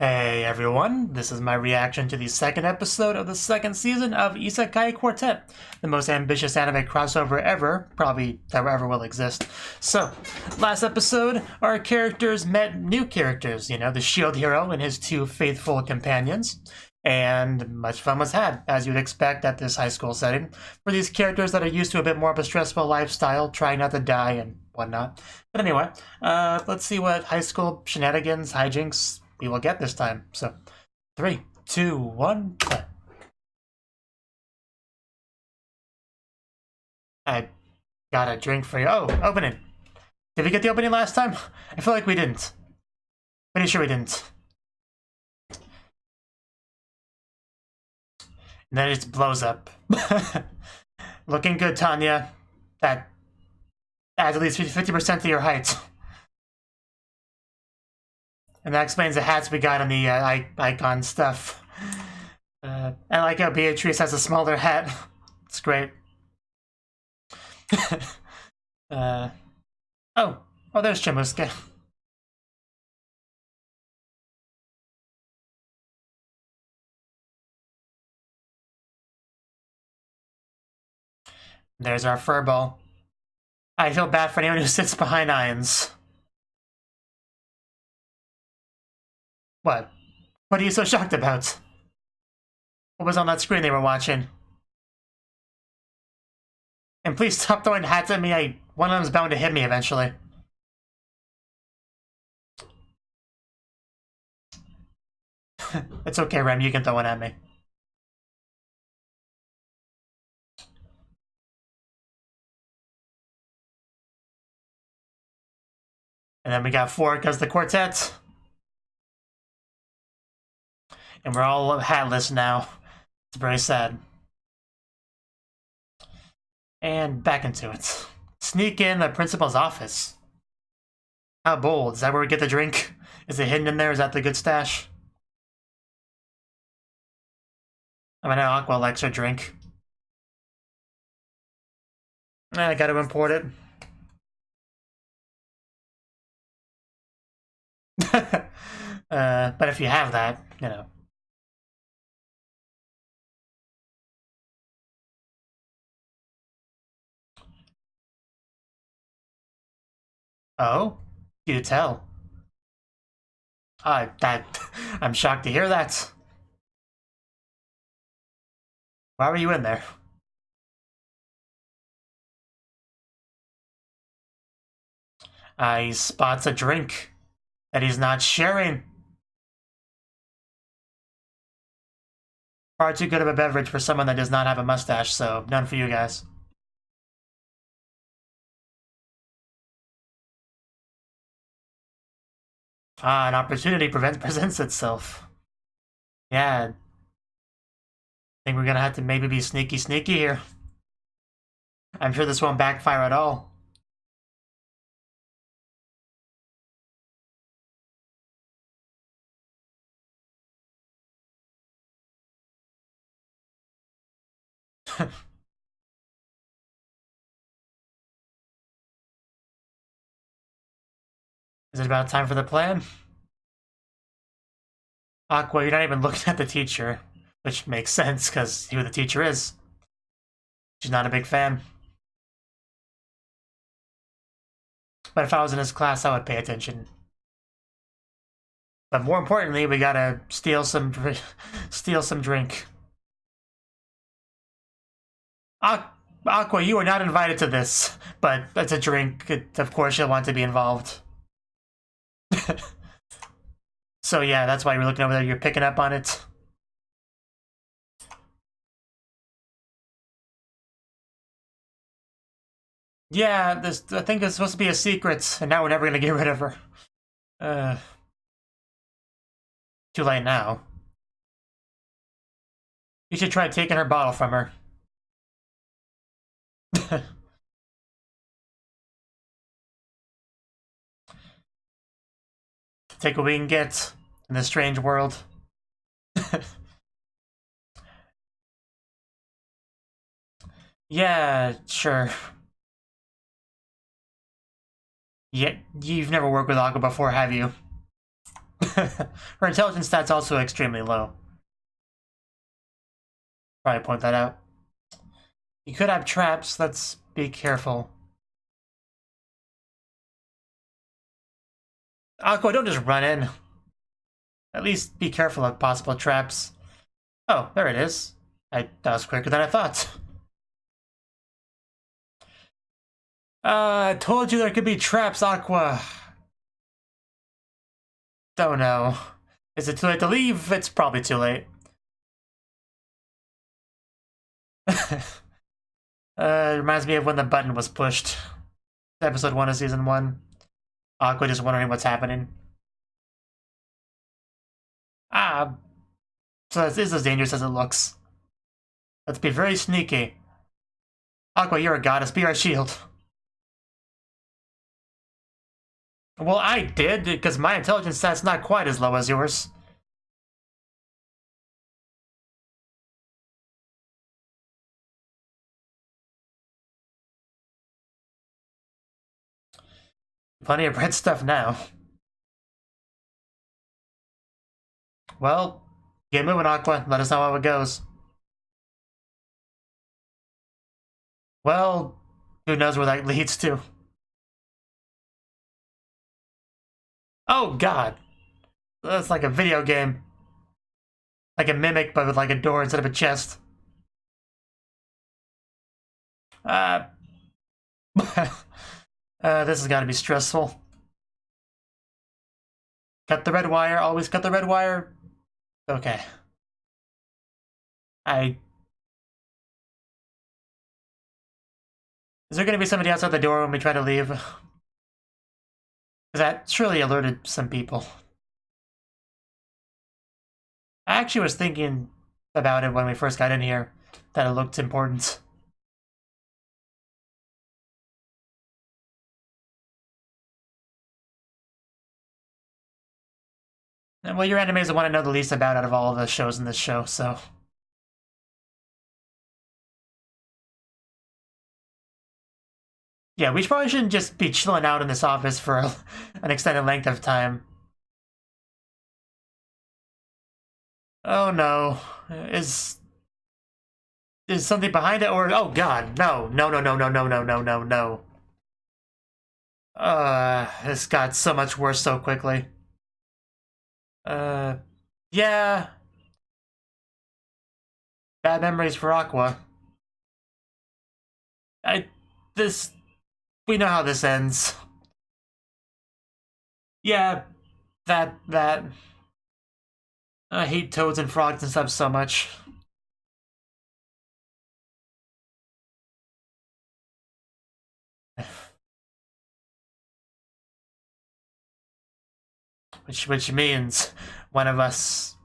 Hey everyone, this is my reaction to the second episode of the second season of Isekai Quartet, the most ambitious anime crossover ever, probably that ever will exist. So, last episode, our characters met new characters, the shield hero and his two faithful companions, and much fun was had, as you'd expect at this high school setting, for these characters that are used to a bit more of a stressful lifestyle, trying not to die and whatnot. But anyway, let's see what high school shenanigans, hijinks, we will get this time. So, 3, 2, 1, play. I got a drink for you. Oh, opening. Did we get the opening last time? I feel like we didn't. Pretty sure we didn't. And then it just blows up. Looking good, Tanya. That adds at least 50% of your height. And that explains the hats we got on the icon stuff. I like how Beatrice has a smaller hat. It's great. Oh, there's Chamuska. There's our furball. I feel bad for anyone who sits behind Ions. What? What are you so shocked about? What was on that screen they were watching? And please stop throwing hats at me. One of them's bound to hit me eventually. It's okay, Rem. You can throw one at me. And then we got 4 because the quartet. And we're all hatless now. It's very sad. And back into it. Sneak in the principal's office. How bold. Is that where we get the drink? Is it hidden in there? Is that the good stash? I mean, Aqua likes her drink. I gotta import it. But if you have that, Oh? You tell. I'm shocked to hear that. Why were you in there? He spots a drink that he's not sharing. Far too good of a beverage for someone that does not have a mustache, so none for you guys. An opportunity presents itself. Yeah. I think we're gonna have to maybe be sneaky here. I'm sure this won't backfire at all. Is it about time for the plan? Aqua, you're not even looking at the teacher, which makes sense, because who the teacher is. She's not a big fan. But if I was in his class, I would pay attention. But more importantly, we gotta steal some drink. Aqua, you are not invited to this, but it's a drink. Of course, you'll want to be involved. So yeah, that's why you're looking over there. You're picking up on it. Yeah, I think it's supposed to be a secret, and now we're never gonna get rid of her. Too late now. You should try taking her bottle from her. Take what we can get in this strange world. Yeah, sure. Yeah, you've never worked with Aqua before, have you? Her intelligence stat's also extremely low. Probably point that out. You could have traps, let's be careful. Aqua, don't just run in. At least be careful of possible traps. Oh, there it is. That was quicker than I thought. I told you there could be traps, Aqua. Don't know. Is it too late to leave? It's probably too late. It reminds me of when the button was pushed. Episode 1 of Season 1. Aqua just wondering what's happening. Ah, so this is as dangerous as it looks. Let's be very sneaky. Aqua, you're a goddess. Be our shield. Well, I did, because my intelligence stat's not quite as low as yours. Plenty of red stuff now. Well, get moving, Aqua. Let us know how it goes. Well, who knows where that leads to. Oh, God. That's like a video game. Like a mimic, but with like a door instead of a chest. This has got to be stressful. Cut the red wire. Always cut the red wire. Okay. Is there going to be somebody outside the door when we try to leave? Because that surely alerted some people. I actually was thinking about it when we first got in here, that it looked important. Well, your animes I want to know the least about out of all of the shows in this show, so... Yeah, we probably shouldn't just be chilling out in this office for an extended length of time. Oh no. Is something behind it, or... Oh god, no. No, no, no, no, no, no, no, no, no. This got so much worse so quickly. Yeah. Bad memories for Aqua. We know how this ends. Yeah, that. I hate toads and frogs and stuff so much. Which means one of us.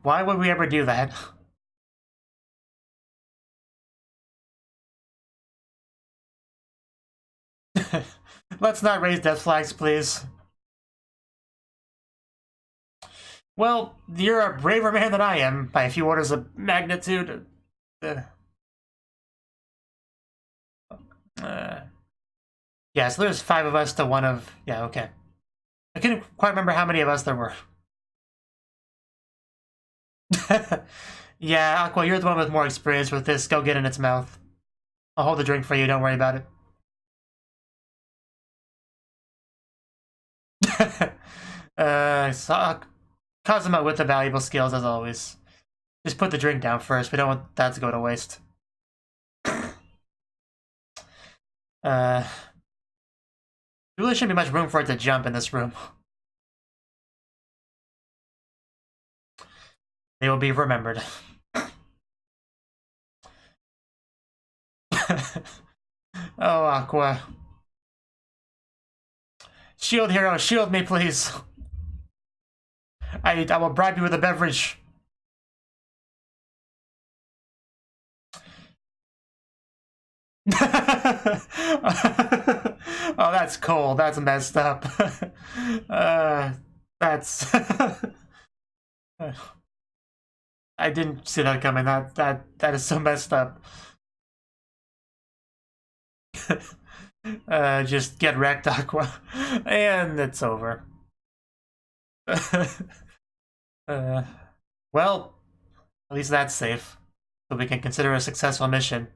Why would we ever do that? Let's not raise death flags, please. Well, you're a braver man than I am, by a few orders of magnitude. Yeah, so there's 5 of us to 1 of... Yeah, okay. I couldn't quite remember how many of us there were. Yeah, Aqua, you're the one with more experience with this. Go get in its mouth. I'll hold the drink for you, don't worry about it. Kazuma with the valuable skills, as always. Just put the drink down first. We don't want that to go to waste. There really shouldn't be much room for it to jump in this room. They will be remembered. Oh, Aqua. Shield hero, shield me, please. I will bribe you with a beverage. Oh, that's cold. That's messed up. That's... I didn't see that coming. That is so messed up. Just get wrecked, Aqua. And it's over. Well, at least that's safe. So we can consider a successful mission.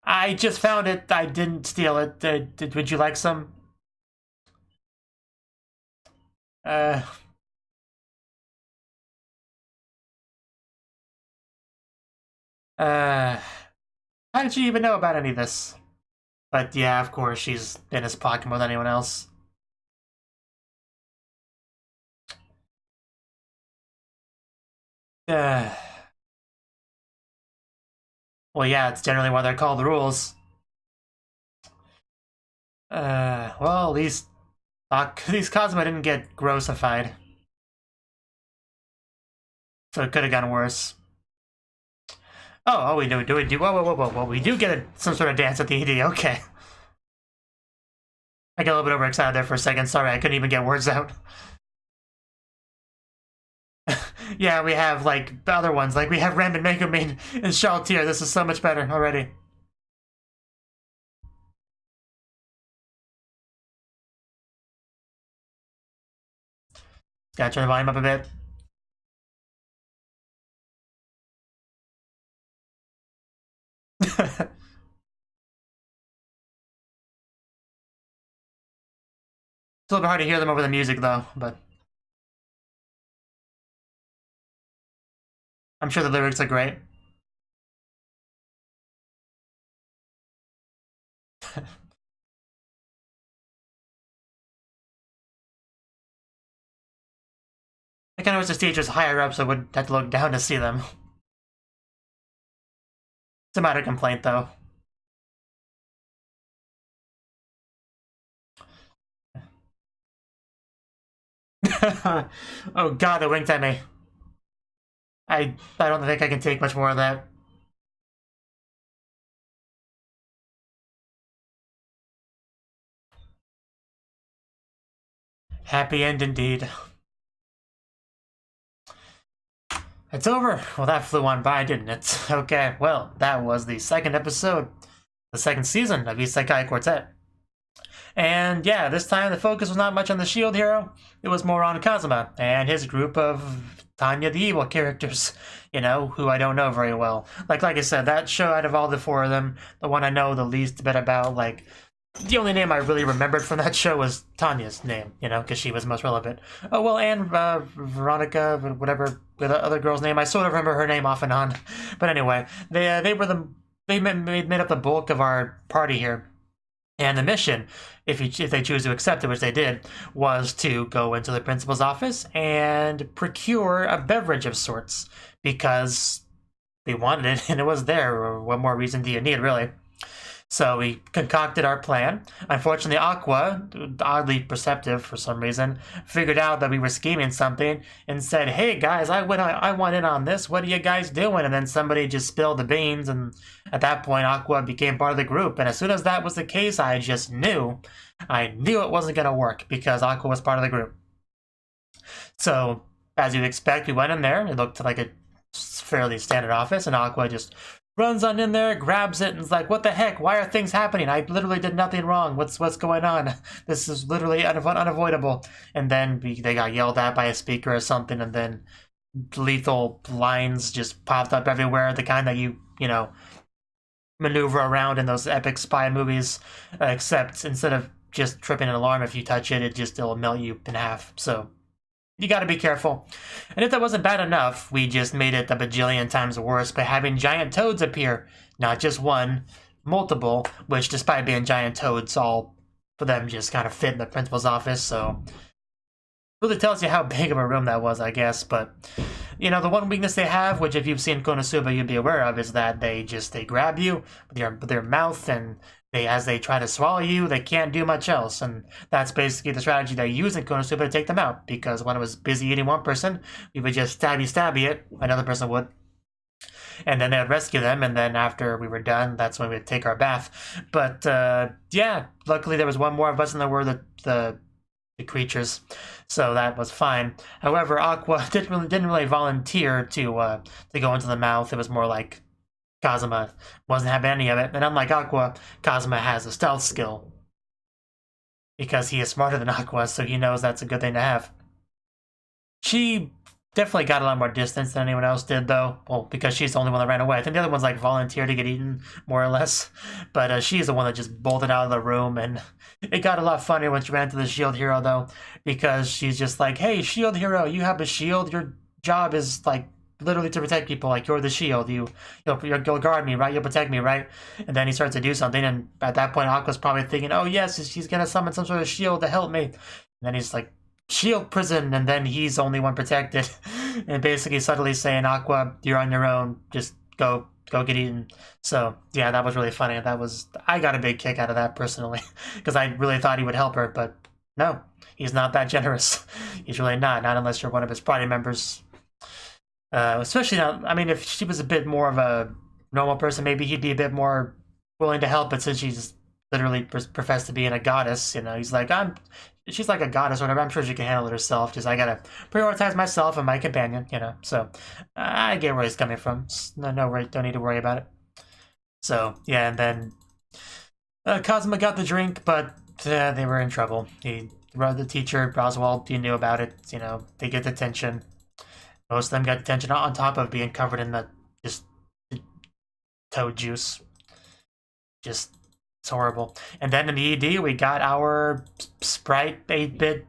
I just found it. I didn't steal it. Would you like some? How did you even know about any of this? But yeah, of course, she's in his pocket more than anyone else. Well, yeah, it's generally why they're called the rules. Well, at least Cosmo didn't get grossified. So it could have gotten worse. Oh, we do. Whoa. We do get some sort of dance at the ED. Okay. I got a little bit overexcited there for a second. Sorry, I couldn't even get words out. Yeah, we have, like, other ones. Like, we have Ramen Megumin and Shaltier. This is so much better already. Gotta turn the volume up a bit. It's a little bit hard to hear them over the music, though, but I'm sure the lyrics are great. I kind of wish the stage was higher up so I wouldn't have to look down to see them. It's a minor complaint, though. Oh god, it winked at me. I don't think I can take much more of that. Happy end indeed. It's over. Well, that flew on by, didn't it? Okay, well, that was the second episode, the second season of Isekai Quartet. And yeah, this time the focus was not much on the shield hero. It was more on Kazuma and his group of Tanya the Evil characters, you know, who I don't know very well. Like I said, that show out of all the four of them, the one I know the least bit about, like, the only name I really remembered from that show was Tanya's name, you know, because she was most relevant. Oh, well, and Veronica, whatever the other girl's name, I sort of remember her name off and on. But anyway, they made up the bulk of our party here. And the mission, if they choose to accept it, which they did, was to go into the principal's office and procure a beverage of sorts, because they wanted it and it was there. What more reason do you need, really? So we concocted our plan. Unfortunately, Aqua, oddly perceptive for some reason, figured out that we were scheming something and said, "Hey guys, I want in on this. What are you guys doing?" And then somebody just spilled the beans, and at that point, Aqua became part of the group. And as soon as that was the case, I just knew. I knew it wasn't going to work because Aqua was part of the group. So, as you'd expect, we went in there. It looked like a fairly standard office, and Aqua just runs on in there, grabs it, and is like, "What the heck? Why are things happening? I literally did nothing wrong. What's going on? This is literally unavoidable." And then they got yelled at by a speaker or something, and then lethal lines just popped up everywhere, the kind that you know, maneuver around in those epic spy movies, except instead of just tripping an alarm if you touch it, it'll melt you in half. So you gotta be careful. And if that wasn't bad enough, we just made it a bajillion times worse by having giant toads appear. Not just one, multiple, which despite being giant toads, all for them just kind of fit in the principal's office, so really tells you how big of a room that was, I guess. But, you know, the one weakness they have, which if you've seen Konosuba you'd be aware of, is that they grab you with their mouth, and as they try to swallow you, they can't do much else. And that's basically the strategy they use in Konosuba to take them out, because when it was busy eating one person, we would just stabby it, another person would. And then they would rescue them, and then after we were done, that's when we'd take our bath. But, yeah, luckily there was one more of us than there were the creatures, so that was fine. However, Aqua didn't really volunteer to go into the mouth. It was more like Kazuma wasn't having any of it. And unlike Aqua, Kazuma has a stealth skill. Because he is smarter than Aqua, so he knows that's a good thing to have. She definitely got a lot more distance than anyone else did, though. Well, because she's the only one that ran away. I think the other ones, like, volunteered to get eaten, more or less. But she's the one that just bolted out of the room, and it got a lot funnier when she ran to the shield hero, though. Because she's just like, hey, shield hero, you have a shield? Your job is, like, literally to protect people. Like, you're the shield. You'll guard me, right? You'll protect me, right? And then he starts to do something, and at that point, Aqua's probably thinking, oh, yes, she's gonna summon some sort of shield to help me. And then he's like, shield prison, and then he's the only one protected. And basically subtly saying, Aqua, you're on your own, just go get eaten. So yeah, that was really funny. I got a big kick out of that personally, because I really thought he would help her, but no, he's not that generous. He's really not unless you're one of his party members. Especially now, I mean, if she was a bit more of a normal person, maybe he'd be a bit more willing to help, but since she's literally professed to being a goddess, you know, he's like, she's like a goddess or whatever, I'm sure she can handle it herself, just I gotta prioritize myself and my companion, you know, so I get where he's coming from. No, don't need to worry about it. So, yeah, and then Kazuma got the drink, but they were in trouble. The teacher, Roswell, he knew about it, you know, they get detention. Most of them got detention on top of being covered in the just toad juice. Just, it's horrible. And then in the ED, we got our sprite 8-bit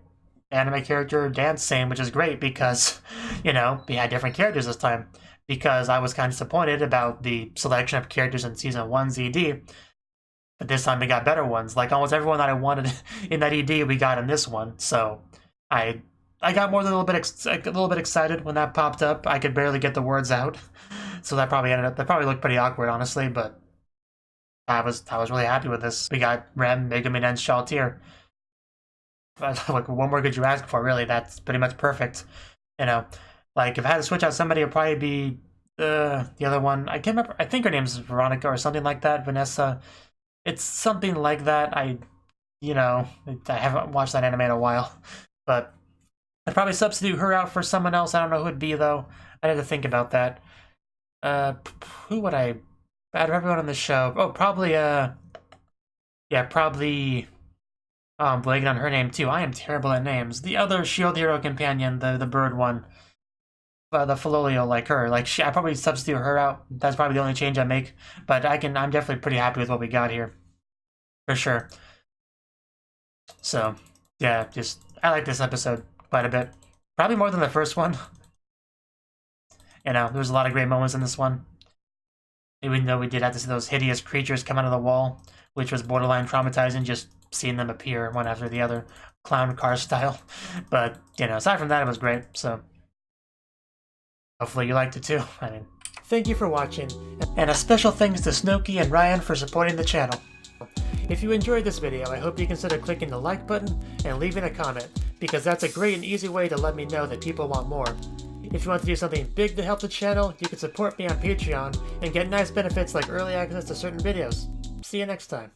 anime character dance scene, which is great because, you know, we had different characters this time. Because I was kind of disappointed about the selection of characters in Season 1's ED. But this time we got better ones. Like almost everyone that I wanted in that ED, we got in this one. So I got more than a little bit excited when that popped up. I could barely get the words out. So that probably looked pretty awkward, honestly, but I was really happy with this. We got Rem, Megumi, and Shaltir. Like, what more could you ask for, really? That's pretty much perfect. You know, like, if I had to switch out somebody, it would probably be the other one. I can't remember. I think her name's Veronica or something like that. Vanessa. It's something like that. I haven't watched that anime in a while. But I'd probably substitute her out for someone else. I don't know who it'd be, though. I'd have to think about that. Who would I... Out of everyone on the show, probably, probably, oh, I'm blanking on her name, too. I am terrible at names. The other shield hero companion, the bird one, the Filolio, like her, I probably substitute her out. That's probably the only change I make, but I'm definitely pretty happy with what we got here, for sure. So, yeah, I like this episode quite a bit. Probably more than the first one. You know, there was a lot of great moments in this one. Even though we did have to see those hideous creatures come out of the wall, which was borderline traumatizing, just seeing them appear one after the other, clown car style. But, you know, aside from that, it was great, so hopefully you liked it too. I mean, thank you for watching, and a special thanks to Cnouki and Ryan for supporting the channel. If you enjoyed this video, I hope you consider clicking the like button and leaving a comment, because that's a great and easy way to let me know that people want more. If you want to do something big to help the channel, you can support me on Patreon and get nice benefits like early access to certain videos. See you next time.